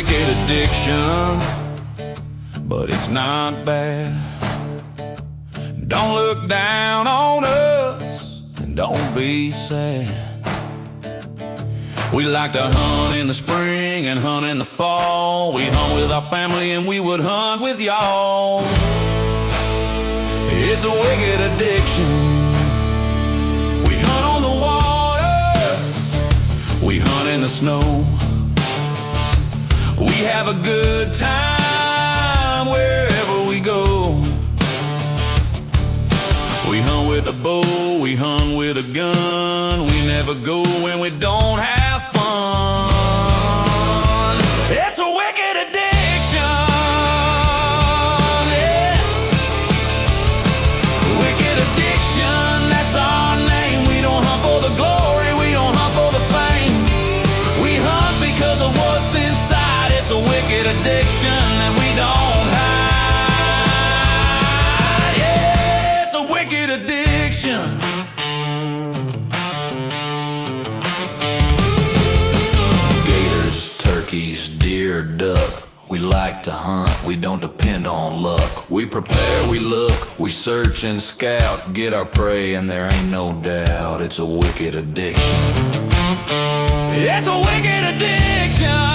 wicked addiction, but it's not bad. Don't look down on us, and don't be sad. We like to hunt in the spring and hunt in the fall. We hunt with our family and we would hunt with y'all. It's a wicked addiction. We hunt on the water, we hunt in the snow. We have a good time wherever we go. We hunt with a bow, we hunt with a gun. We never go when we don't have fun. It's a wicked addiction, yeah. Wicked addiction, that's our name. We don't hunt for the glory, we don't hunt for the fame. We hunt because of what's inside. It's a wicked addiction that we don't hide. Yeah, it's a wicked addiction. Turkeys, deer, duck. We like to hunt, we don't depend on luck. We prepare, we look, we search and scout. Get our prey and there ain't no doubt. It's a wicked addiction. It's a wicked addiction.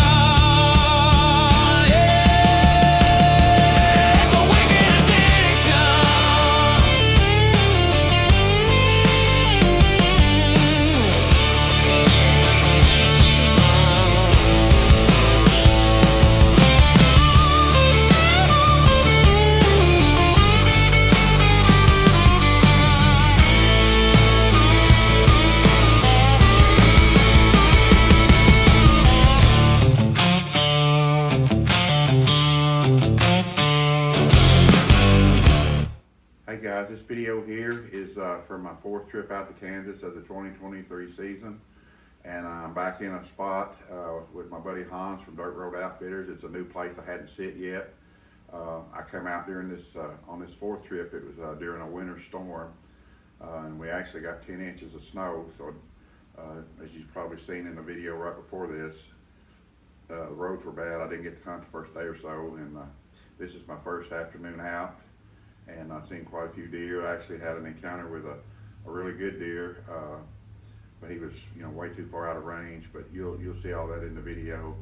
Hey guys, this video here is for my fourth trip out to Kansas of the 2023 season, and I'm back in a spot with my buddy Hans from Dirt Road Outfitters. It's a new place I hadn't sit yet. I came out during this on this fourth trip. It was during a winter storm, and we actually got 10 inches of snow. So as you've probably seen in the video right before this, the roads were bad. I didn't get to hunt the first day or so, and this is my first afternoon out. And I've seen quite a few deer. I actually had an encounter with a really good deer, but he was, way too far out of range. But you'll see all that in the video.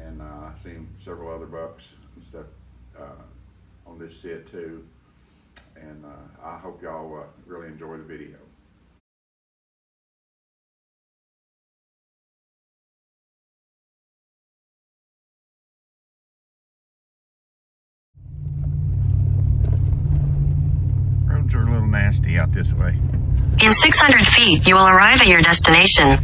And I've seen several other bucks and stuff on this sit too. And I hope y'all really enjoy the video. Roads are a little nasty out this way. In 600 feet, you will arrive at your destination.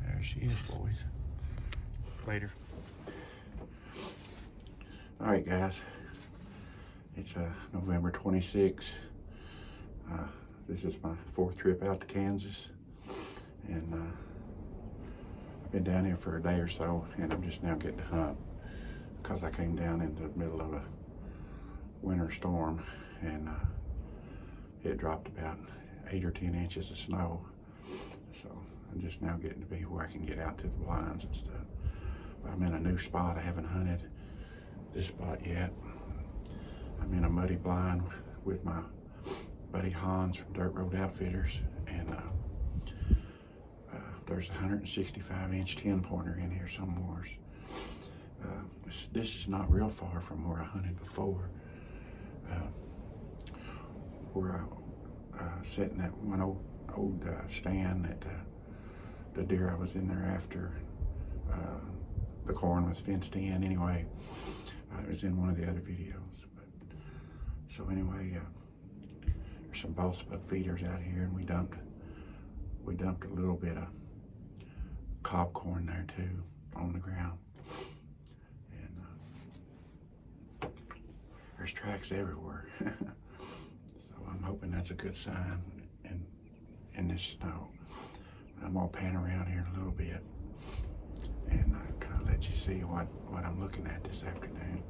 There she is, boys. Later. All right, guys. It's November 26th. This is my fourth trip out to Kansas. And I've been down here for a day or so, and I'm just now getting to hunt because I came down in the middle of a winter storm, and it dropped about 8 or 10 inches of snow. So I'm just now getting to be where I can get out to the blinds and stuff. But I'm in a new spot. I haven't hunted this spot yet. I'm in a muddy blind with my buddy Hans from Dirt Road Outfitters, and there's a 165-inch 10-pointer in here somewhere. This is not real far from where I hunted before. Where I sat in that one old stand that the deer I was in there after, the corn was fenced in. Anyway, it was in one of the other videos. So anyway, there's some balsa buck feeders out here, and we dumped a little bit of cob corn there too on the ground, and there's tracks everywhere. So I'm hoping that's a good sign in this snow. I'm gonna pan around here in a little bit and kind of let you see what I'm looking at this afternoon.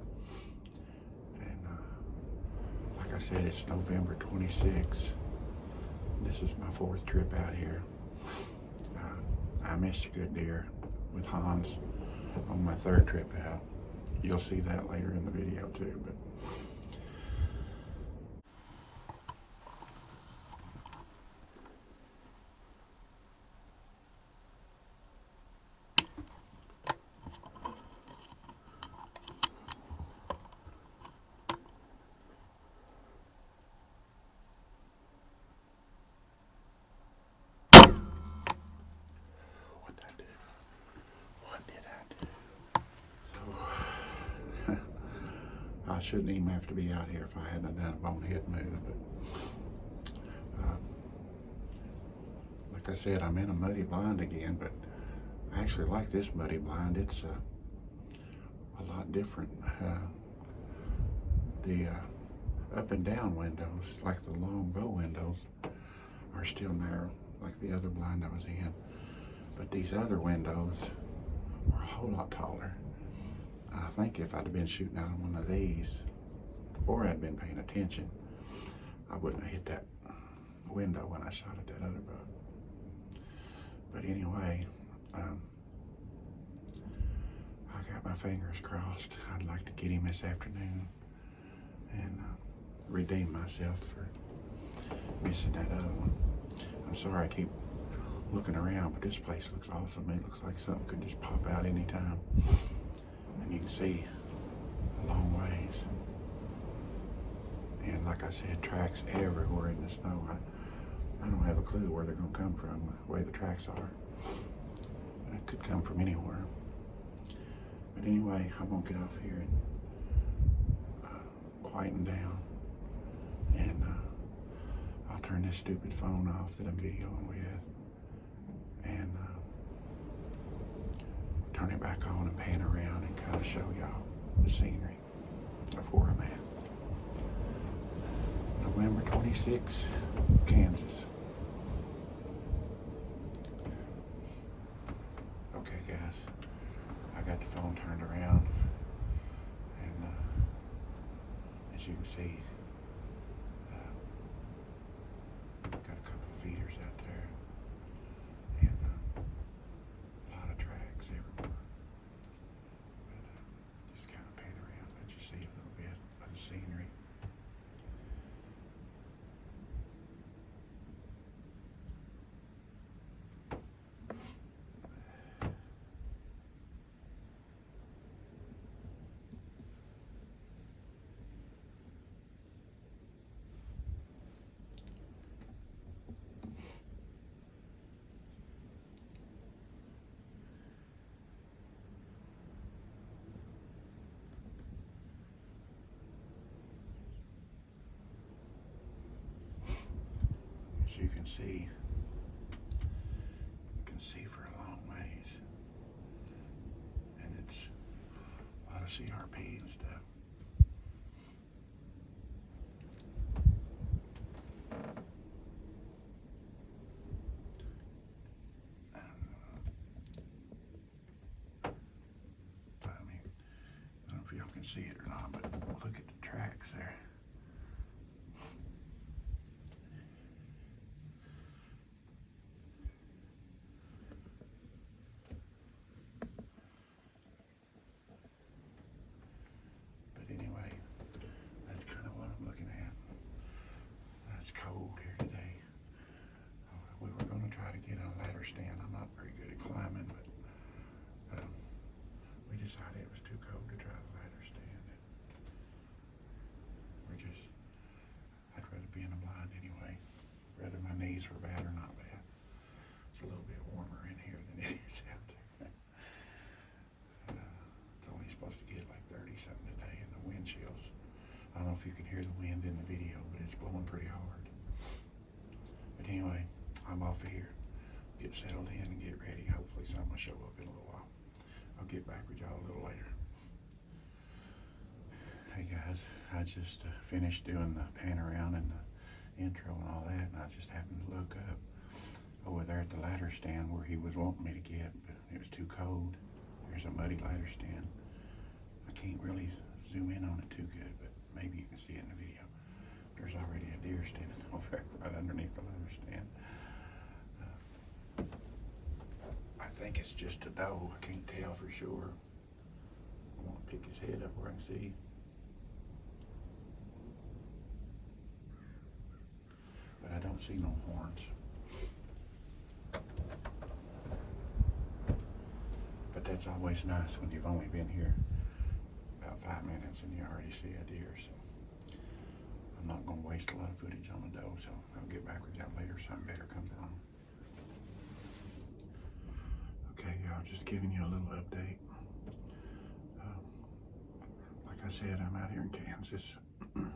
And I said, it's November 26th. This is my 4th trip out here. I missed a good deer with Hans on my 3rd trip out. You'll see that later in the video too, but I shouldn't even have to be out here if I hadn't done a bonehead move, but like I said, I'm in a muddy blind again, but I actually like this muddy blind. It's a lot different. The up and down windows, like the long bow windows, are still narrow, like the other blind I was in, but these other windows are a whole lot taller. I think if I'd have been shooting out of one of these, or I'd been paying attention, I wouldn't have hit that window when I shot at that other buck. But anyway, I got my fingers crossed. I'd like to get him this afternoon and redeem myself for missing that other one. I'm sorry I keep looking around, but this place looks awesome. It looks like something could just pop out anytime. And you can see a long ways. And like I said, tracks everywhere in the snow. I don't have a clue where they're gonna come from, the way the tracks are. It could come from anywhere. But anyway, I'm gonna get off here and quieten down. And I'll turn this stupid phone off that I'm videoing with. And turn it back on and pan around and kind of show y'all the scenery of where I'm at. November 26th, Kansas. Okay guys, I got the phone turned around and as you can see, got a couple of feeders out there and a lot of tracks everywhere. Just kind of pan around, let you see a little bit of the scenery. As you can see for a long ways, and it's a lot of CRP and stuff. But I mean, I don't know if y'all can see it or not, but look at the tracks there. It's cold here today. We were going to try to get on a ladder stand. I'm not very good at climbing, but we decided it was too cold to try the ladder stand. I'd rather be in a blind anyway, whether my knees were bad or not bad. It's a little bit warmer in here than it is out there. It's only supposed to get like 30 something today, and the wind chills. I don't know if you can hear the wind in the video, but it's blowing pretty hard. But anyway, I'm off of here. Get settled in and get ready. Hopefully someone will show up in a little while. I'll get back with y'all a little later. Hey guys, I just finished doing the pan around and the intro and all that, and I just happened to look up over there at the ladder stand where he was wanting me to get, but it was too cold. There's a muddy ladder stand. I can't really zoom in on it too good, but maybe you can see it in the video. There's already a deer standing over there right underneath the leather stand. I think it's just a doe. I can't tell for sure. I want to pick his head up where I can see. But I don't see no horns. But that's always nice when you've only been here about 5 minutes and you already see a deer. So I'm not going to waste a lot of footage on the doe, so I'll get back with y'all later. Something better comes along. Okay, y'all, just giving you a little update. Like I said, I'm out here in Kansas. And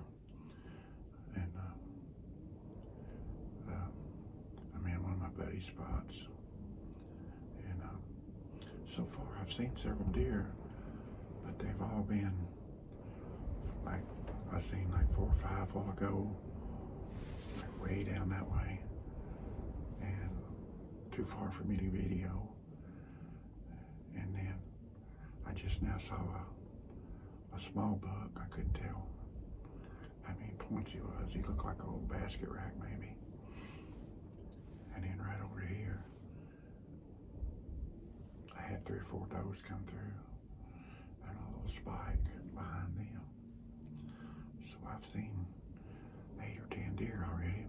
I'm in one of my buddy's spots. And so far I've seen several deer, but they've all been like, I seen like 4 or 5 a while ago, like way down that way, and too far for me to video. And then I just now saw a small buck. I couldn't tell how many points he was. He looked like an old basket rack maybe. And then right over here, I had 3 or 4 does come through and a little spike behind them. So I've seen 8 or 10 deer already,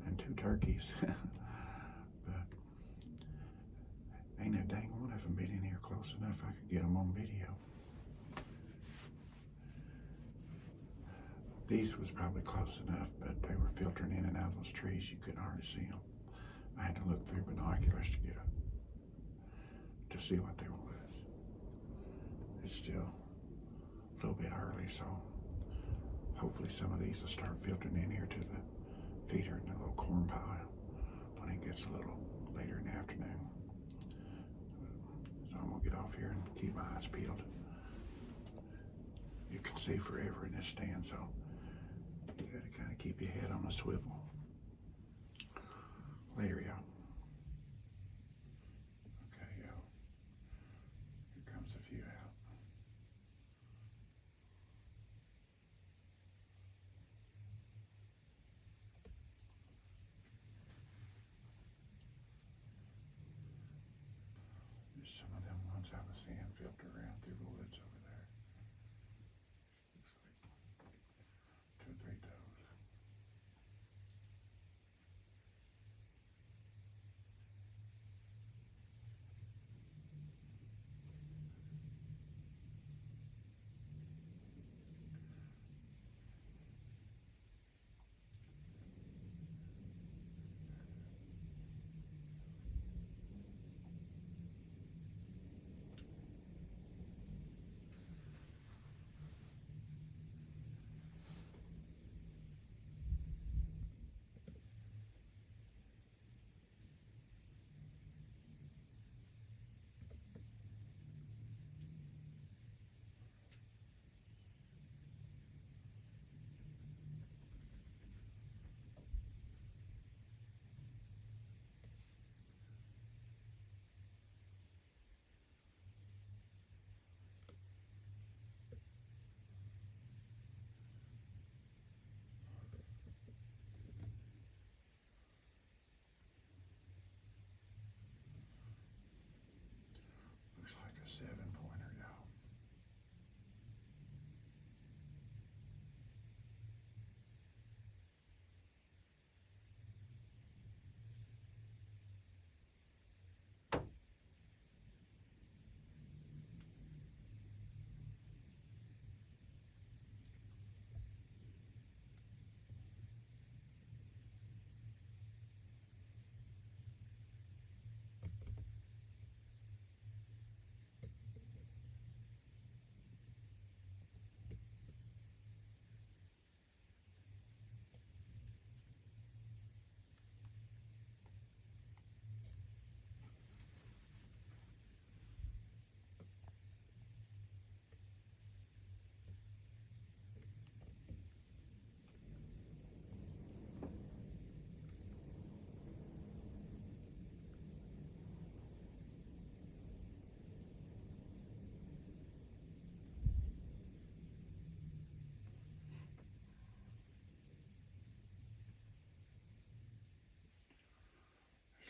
and 2 turkeys. But ain't a dang one of them been in here close enough I could get them on video. These was probably close enough, but they were filtering in and out of those trees. You couldn't hardly see them. I had to look through binoculars to see what they was. It's still a little bit early, so hopefully some of these will start filtering in here to the feeder in the little corn pile when it gets a little later in the afternoon. So I'm gonna get off here and keep my eyes peeled. You can see forever in this stand, so you gotta kind of keep your head on a swivel. Later, y'all. Okay, y'all. Here comes a few out. There's some of them ones I was seeing filter around through the woods over there. Looks like 2 or 3 does.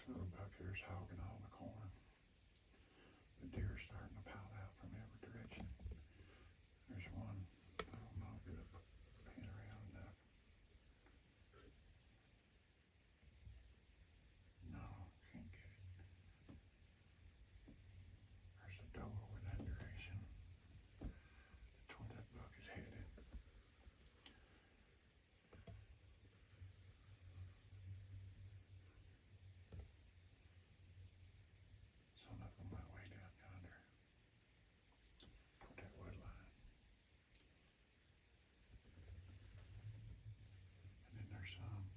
Little buck here's hogging all the corn. The deer are starting to pile out from every direction. There's one. I don't know if it'll pan around enough. No, can't get it. There's a doe over that direction. That's where that buck is headed. Some of them went way down yonder toward that wood line. And then there's some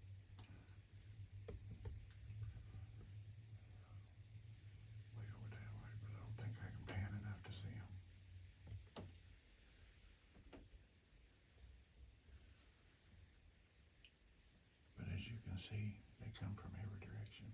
way over that way, but I don't think I can pan enough to see them. But as you can see, they come from every direction.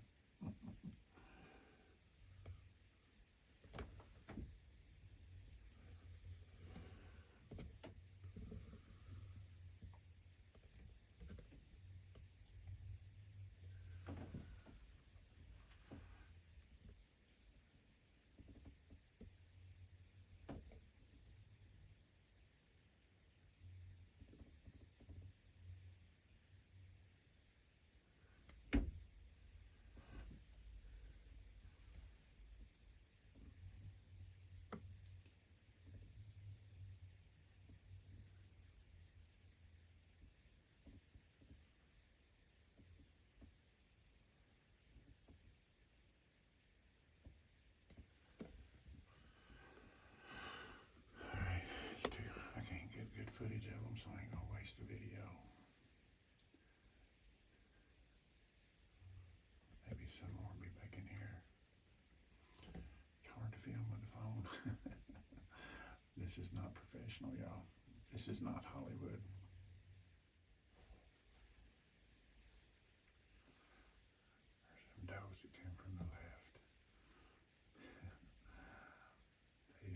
Alright, I can't get good footage of them, so I ain't gonna waste the video. Maybe some more will be back in here. It's hard to film with the phone. This is not professional, y'all. This is not Hollywood. There's some does that came from the left. They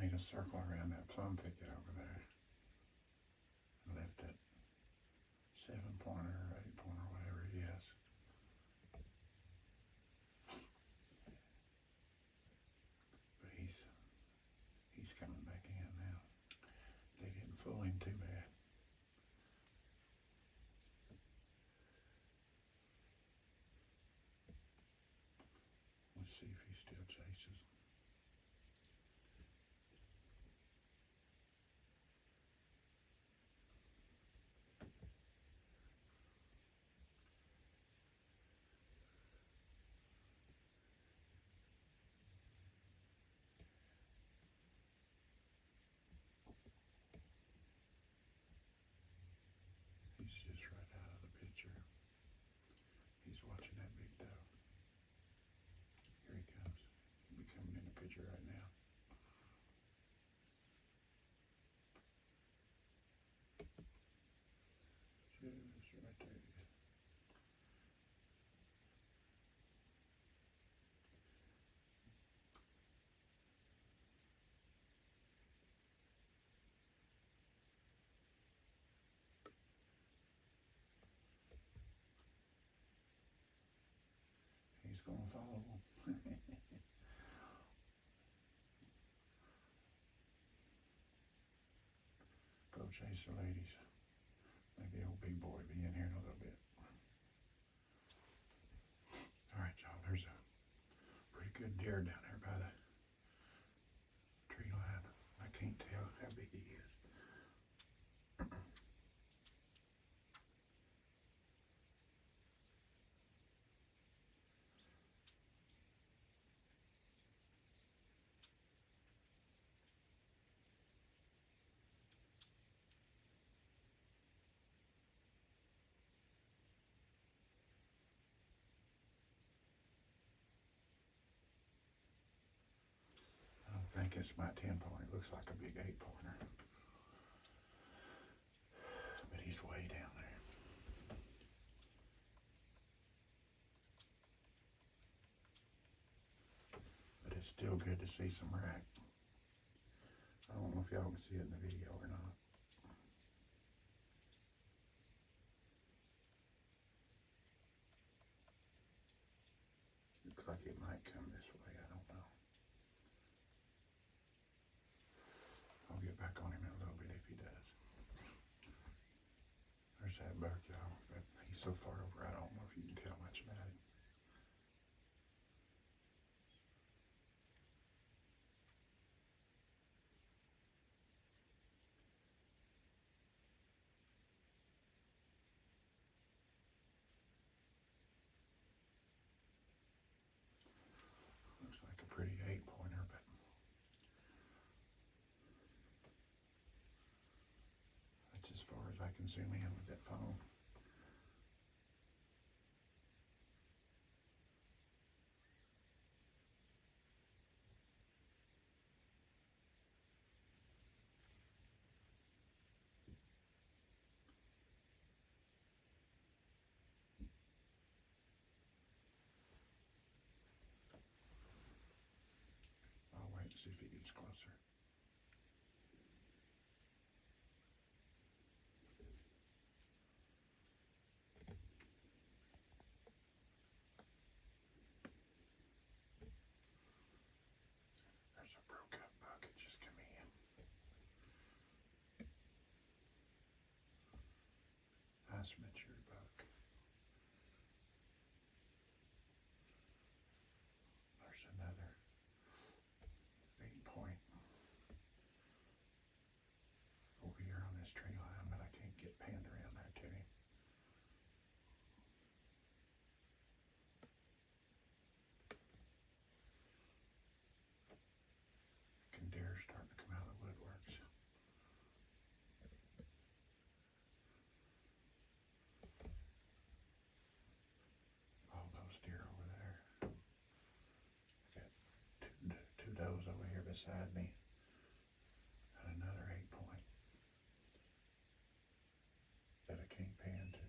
made a circle around that plum thicket over there and left that 7-pointer or 8-pointer, whatever he is. But he's coming back in now. They didn't fool him too bad. Let's see if he still chases. He's just right out of the picture. He's watching that big doe. Here he comes. He'll be coming in the picture right now. Just right there. He's gonna follow him. Go chase the ladies. Maybe old big boy will be in here in a little bit. All right, y'all, there's a pretty good deer down there by the tree line. I can't tell how big he is. I don't think it's my 10-pointer. It looks like a big 8-pointer. But he's way down there. But it's still good to see some rack. I don't know if y'all can see it in the video or not. like it might come this way, I don't know. I'll get back on him in a little bit if he does. There's that buck, y'all, but he's so far over, I don't know if you can tell much about him. Looks like a pretty 8-pointer, but that's as far as I can zoom in with that phone. I'll wait and see if he gets closer. There's a broke up buck, it just come in. Nice mature buck. There's another 8-point over here on this tree line, but I can't get panned around there to him. Can deer starting to come out of the woodworks. All those deer over there. I got two does over here beside me, and another 8-point that I can't pan to.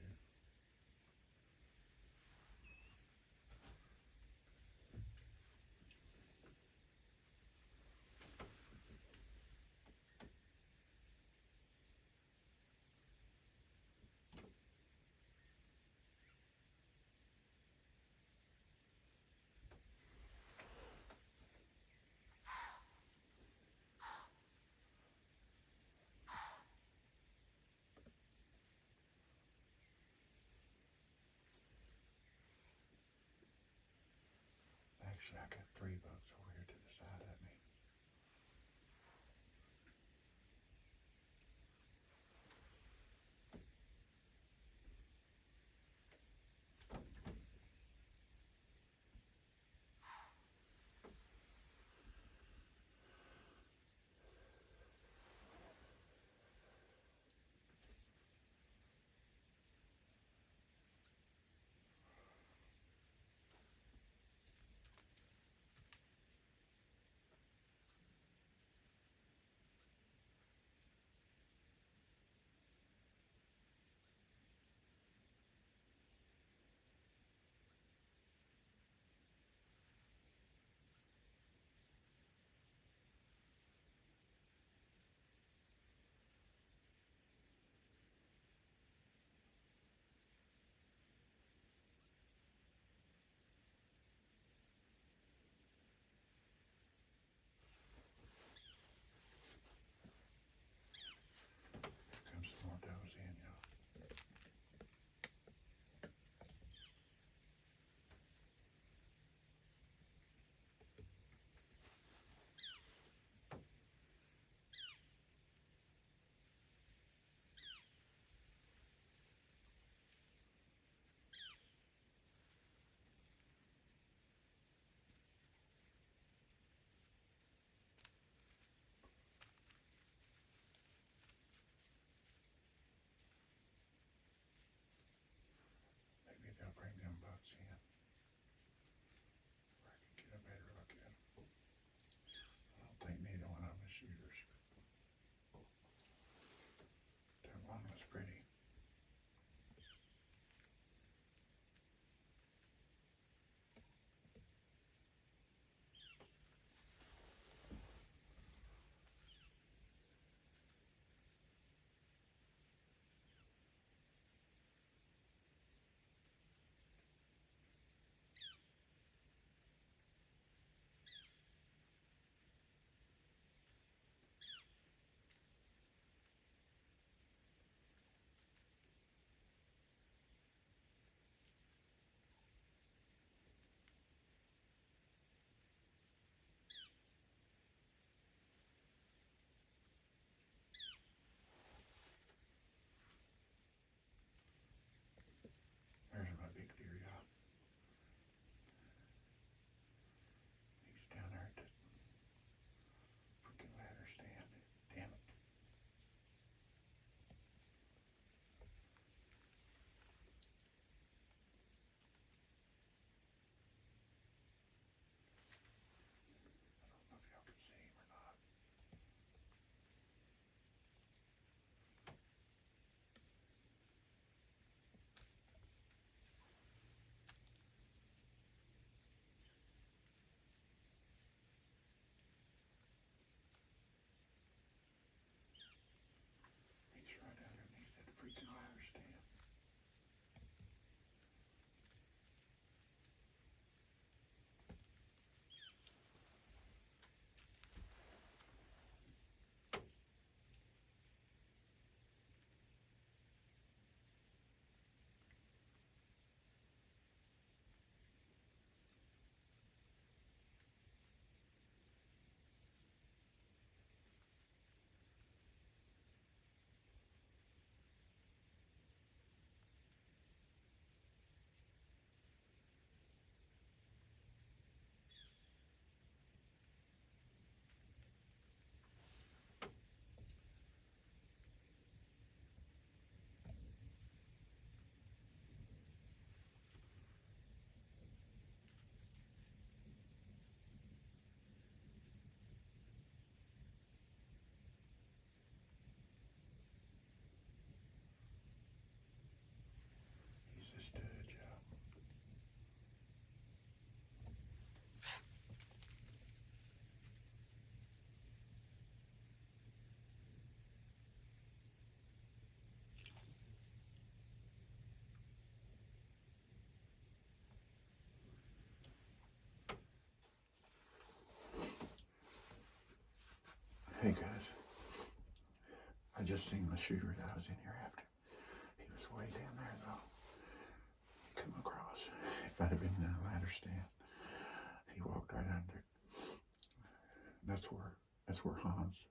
Actually, I got 3 bucks over here to the side of me. stud job. Hey guys, I just seen the shooter that I was in here after. He was way down there though. He come across. If I'd have been in a ladder stand, he walked right under. That's where Hans,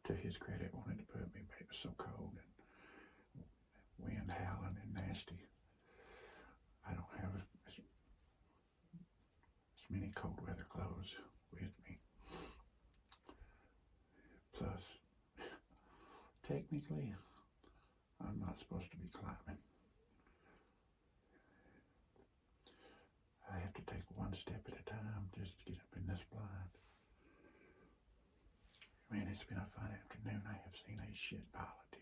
to his credit, wanted to put me, but it was so cold and wind howling and nasty. I don't have as many cold weather clothes with me. Plus, technically, I'm not supposed to be climbing. I have to take one step at a time just to get up in this blind. Man, it's been a fun afternoon. I have seen a shit pile of deer.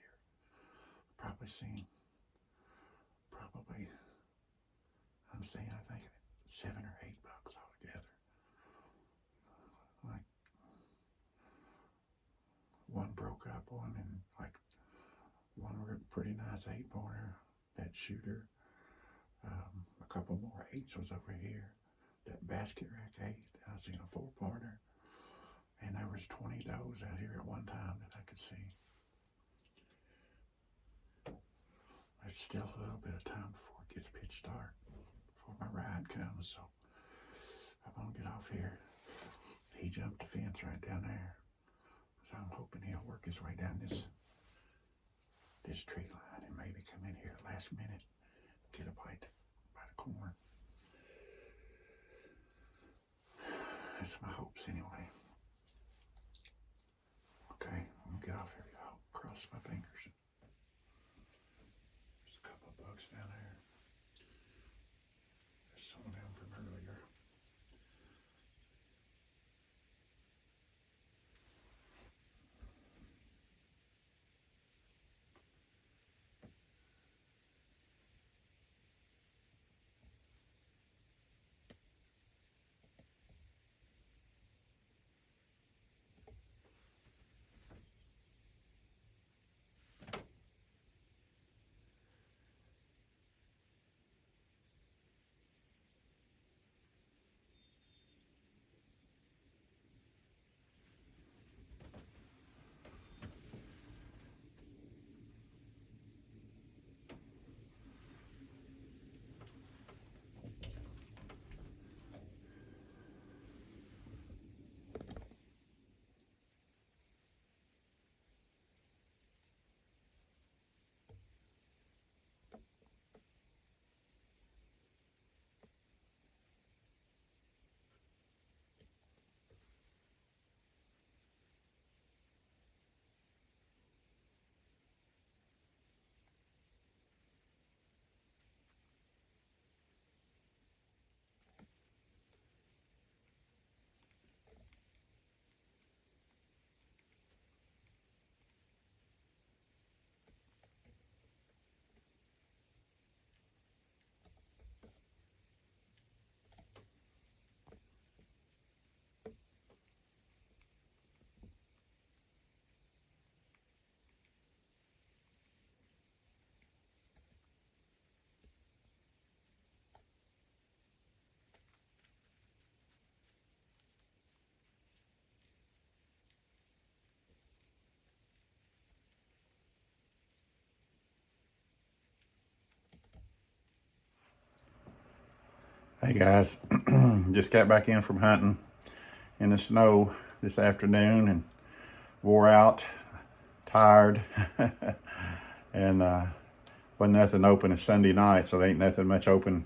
I'm saying, I think 7 or 8 bucks altogether. Like, one broke up one, and like one pretty nice 8-pointer, that shooter. A couple more 8s was over here. That basket rack 8, I seen a 4-pointer. And there was 20 does out here at one time that I could see. There's still a little bit of time before it gets pitch dark, before my ride comes, so I'm gonna get off here. He jumped the fence right down there, so I'm hoping he'll work his way down this tree line and maybe come in here at last minute, get a bite by the corn. That's my hopes anyway. Okay, I'm gonna get off here, y'all. Cross my fingers. There's a couple of bugs down there. There's some of them from earlier. Hey guys, just got back in from hunting in the snow this afternoon and wore out, tired, and wasn't nothing open. It's Sunday night, so there ain't nothing much open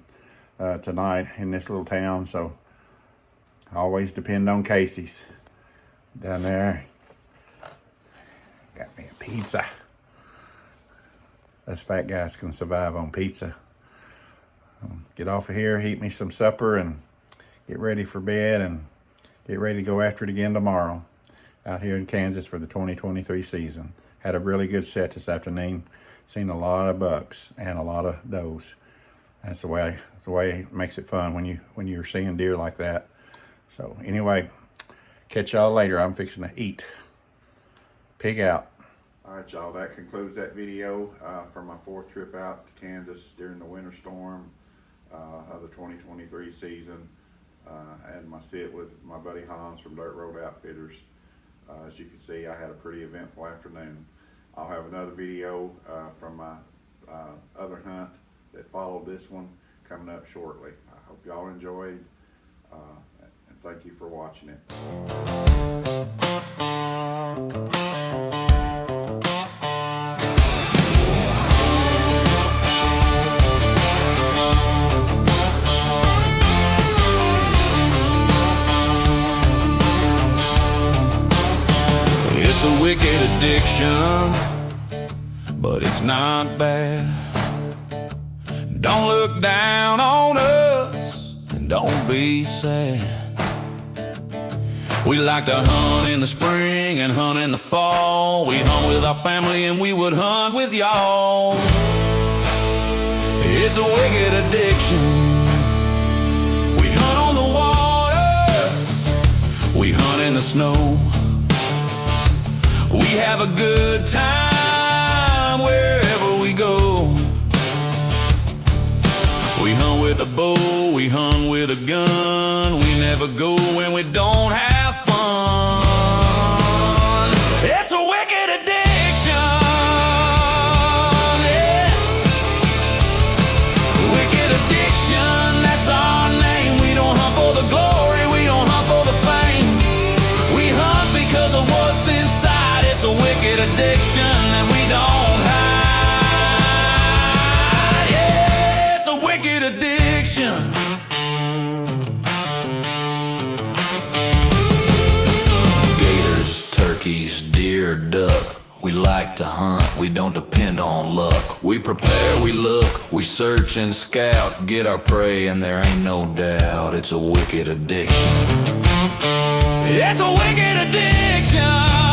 tonight in this little town, so I always depend on Casey's. Down there, got me a pizza. Us fat guys can survive on pizza. Get off of here, eat me some supper, and get ready for bed, and get ready to go after it again tomorrow out here in Kansas for the 2023 season. Had a really good set this afternoon. Seen a lot of bucks and a lot of does. That's the way it makes it fun when you're seeing deer like that. So anyway, catch y'all later. I'm fixing to eat. Pig out. All right, y'all, that concludes that video for my 4th trip out to Kansas during the winter storm of the 2023 season. And my sit with my buddy Hans from Dirt Road Outfitters. As you can see, I had a pretty eventful afternoon. I'll have another video from my other hunt that followed this one coming up shortly. I hope y'all enjoyed, and thank you for watching it. It's a wicked addiction, but it's not bad. Don't look down on us, and don't be sad. We like to hunt in the spring and hunt in the fall. We hunt with our family and we would hunt with y'all. It's a wicked addiction. We hunt on the water, we hunt in the snow. We have a good time wherever we go. We hunt with a bow, we hunt with a gun. We never go when we don't have fun. It's a wicked addiction, yeah. Wicked addiction, that's our name. We don't hunt for the glory, we don't hunt for the fame. We hunt because of what's inside. It's a wicked addiction that we don't hide. Yeah, it's a wicked addiction. Gators, turkeys, deer, duck. We like to hunt, we don't depend on luck. We prepare, we look, we search and scout. Get our prey and there ain't no doubt. It's a wicked addiction. It's a wicked addiction.